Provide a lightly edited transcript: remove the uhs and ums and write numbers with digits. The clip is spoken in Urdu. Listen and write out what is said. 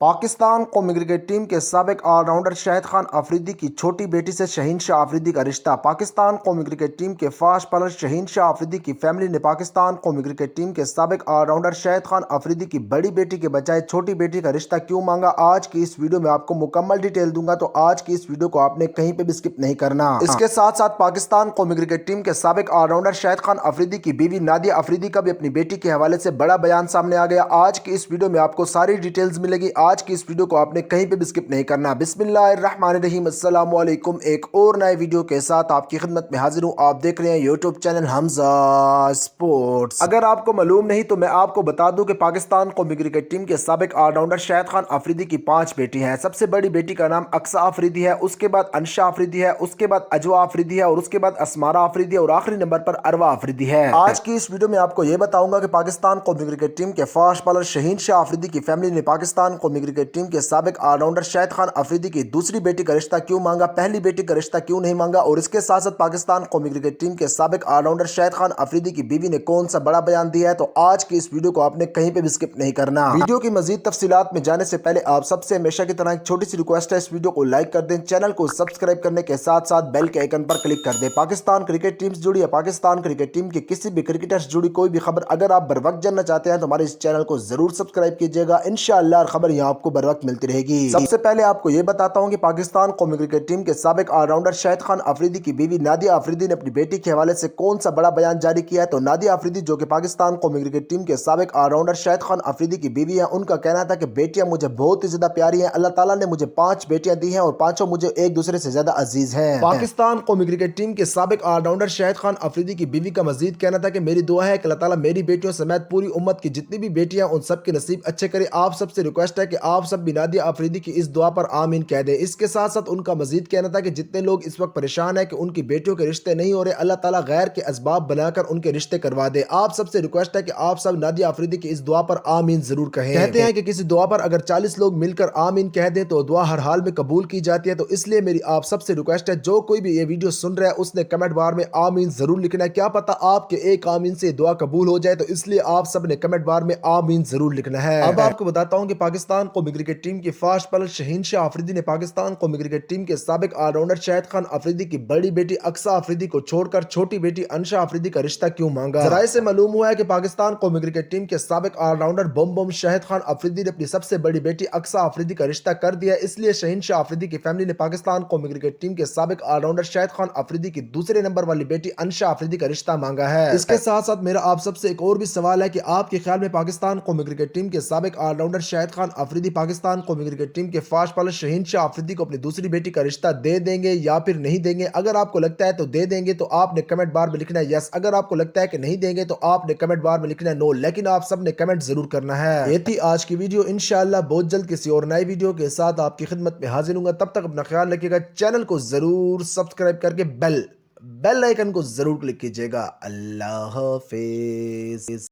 پاکستان قومی کرکٹ ٹیم کے سابق آل راؤنڈر شاہد خان افریدی کی چھوٹی بیٹی سے شہین شاہ افریدی کا رشتہ۔ پاکستان قومی کرکٹ ٹیم کے فاسٹ بالر شہین شاہ افریدی کی فیملی نے پاکستان قومی کرکٹ ٹیم کے سابق آل راؤنڈر شاہد خان افریدی کی بڑی بیٹی کے بجائے چھوٹی بیٹی کا رشتہ کیوں مانگا، آج کی اس ویڈیو میں آپ کو مکمل ڈیٹیل دوں گا، تو آج کی اس ویڈیو کو آپ نے کہیں پہ بھی سکپ نہیں کرنا۔ اس کے ساتھ ساتھ پاکستان قومی کرکٹ ٹیم کے سابق آل راؤنڈر شاہد خان افریدی کی بیوی نادیہ افریدی کا بھی اپنی بیٹی کے حوالے سے بڑا بیان سامنے آ گیا۔ آج کی اس ویڈیو میں آپ کو ساری ڈیٹیلز ملے گی، آج کی اس ویڈیو کو آپ نے کہیں پہ بھی سکپ نہیں کرنا۔ بسم اللہ الرحمن الرحیم، السلام علیکم، ایک اور نئے ویڈیو کے ساتھ آپ کی خدمت میں حاضر ہوں۔ آپ دیکھ رہے ہیں یوٹیوب چینل حمزہ سپورٹس۔ اگر آپ کو معلوم نہیں تو میں آپ کو بتا دوں کہ پاکستان قومی کرکٹ ٹیم کے سابق آل راؤنڈر شاہد خان افریدی کی 5 بیٹی ہیں۔ سب سے بڑی بیٹی کا نام اقصیٰ افریدی ہے، اس کے بعد انشا افریدی ہے، اس کے بعد اجوا افریدی ہے، اور اس کے بعد اسمارا افریدی ہے، اور آخری نمبر پر اروا افریدی ہے۔ آج کی اس ویڈیو میں آپ کو یہ بتاؤں گا کہ پاکستان قومی کرکٹ ٹیم کے فاسٹ بالر شہین شاہ افریدی کی فیملی نے پاکستان قومی کرکٹ ٹیم کے سابق آل راؤنڈر شاہد خان افریدی کی دوسری بیٹی کا رشتہ کیوں مانگا، پہلی بیٹی کا رشتہ کیوں نہیں مانگا، اور اس کے ساتھ ساتھ پاکستان قومی کرکٹ ٹیم کے سابق آل راؤنڈر شاہد خان افریدی کی بیوی نے کون سا بڑا بیان دیا ہے، تو آج کی اس ویڈیو کو آپ نے کہیں پہ بھی سکپ نہیں کرنا۔ ویڈیو کی مزید تفصیلات میں جانے سے پہلے آپ سب سے ہمیشہ کی طرح ایک چھوٹی سی ریکویسٹ ہے، اس ویڈیو کو لائک کر دیں، چینل کو سبسکرائب کرنے کے ساتھ ساتھ بیل کے آئیکن پر کلک کر دیں۔ پاکستان کرکٹ ٹیم سے جڑی یا پاکستان کرکٹ ٹیم کے کسی بھی کرکٹر سے جڑی کوئی بھی خبر اگر آپ بر وقت جاننا چاہتے ہیں تو ہمارے اس چینل کو ضرور سبسکرائب کیجیے گا، انشاءاللہ ہر خبر یہاں آپ کو بر وقت ملتی رہے گی۔ سب سے پہلے آپ کو یہ بتاتا ہوں کہ پاکستان قومی کرکٹ ٹیم کے سابق آل راؤنڈر شاہد خان افریدی کی بیوی نادیہ افریدی نے اپنی بیٹی کے حوالے سے کون سا بڑا بیان جاری کیا ہے، تو نادیہ افریدی جو کہ پاکستان قومی کرکٹ ٹیم کے سابق آل راؤنڈر شاہد خان افریدی کی بیوی ہیں، ان کا کہنا تھا کہ بیٹیاں مجھے بہت ہی زیادہ پیاری ہیں، اللہ تعالیٰ نے مجھے 5 بیٹیاں دی ہیں اور پانچوں مجھے ایک دوسرے سے زیادہ عزیز ہیں۔ پاکستان قومی کرکٹ ٹیم کے سابق آل راؤنڈر شاہد خان افریدی کی بیوی کا مزید کہنا تھا کہ میری دعا ہے کہ اللہ تعالیٰ میری بیٹیوں سمیت پوری امت کی جتنی بھی بیٹیاں ان سب کے نصیب اچھے کرے۔ آپ سب سے ریکویسٹ ہے کہ آپ سب بھی نادیہ افریدی کی اس دعا پر آمین کہہ دیں۔ اس کے ساتھ ساتھ ان کا مزید کہنا تھا کہ جتنے لوگ اس وقت پریشان ہیں کہ ان کی بیٹیوں کے رشتے نہیں ہو رہے، اللہ تعالیٰ غیر کے اسباب بنا کر ان کے رشتے کروا دے۔ آپ سب سے ریکویسٹ ہے کہ آپ سب نادیہ افریدی کی اس دعا پر آمین ضرور کہیں۔ کہتے ہیں کہ کسی دعا پر اگر 40 لوگ مل کر آمین کہہ دیں تو دعا ہر حال میں قبول کی جاتی ہے، تو اس لیے میری آپ سب سے ریکویسٹ ہے جو کوئی بھی یہ ویڈیو سن رہا ہے اس نے کمنٹ بار میں آمین ضرور لکھنا ہے۔ کیا پتہ آپ کے ایک آمین سے دعا قبول ہو جائے، تو اس لیے آپ سب نے کمنٹ بار میں آمین ضرور لکھنا ہے۔ اب آپ کو بتاتا ہوں کہ پاکستان قومی کرکٹ ٹیم کی فاسٹ بالر شہین شاہ افریدی نے پاکستان قومی کرکٹ ٹیم کے سابق آل راؤنڈر شاہد خان افریدی کی بڑی بیٹی اقصیٰ افریدی کو چھوڑ کر چھوٹی بیٹی انشا افریدی کا رشتہ کیوں مانگا۔ ذرائع سے معلوم ہوا ہے کہ پاکستان قومی کرکٹ ٹیم کے سابق آل راؤنڈر بم بم شاہد خان افریدی نے اپنی سب سے بڑی بیٹی اقصیٰ افریدی کا رشتہ کر دیا، اس لیے شہین شاہ افریدی کی فیملی نے پاکستان قومی کرکٹ ٹیم کے سابق آل راؤنڈر شاہد خان افریدی کی دوسرے نمبر والی بیٹی انشا افریدی کا رشتہ مانگا ہے۔ اس کے ساتھ ساتھ میرا آپ سب سے ایک اور بھی سوال ہے کہ آپ کے خیال میں پاکستان قومی کرکٹ ٹیم کے سابق آل راؤنڈر شاہد خان افریدی پاکستان قومی کرکٹ ٹیم کے فاسٹ بالر شہین شاہ افریدی کو اپنی دوسری بیٹی کا رشتہ دے دیں گے یا پھر نہیں دیں گے؟ اگر آپ کو لگتا ہے تو دے دیں گے تو آپ نے کمنٹ بار میں لکھنا ہے یس، اگر آپ کو لگتا ہے کہ نہیں دیں گے تو آپ نے کمنٹ بار میں لکھنا ہے نو، لیکن آپ سب نے کمنٹ ضرور کرنا ہے۔ یہ تھی آج کی ویڈیو، انشاءاللہ بہت جلد کسی اور نئی ویڈیو کے ساتھ آپ کی خدمت میں حاضر ہوں گا، تب تک اپنا خیال رکھیے گا، چینل کو ضرور سبسکرائب کر کے بیل آئیکن کو ضرور کلک کیجیے گا۔ اللہ حافظ۔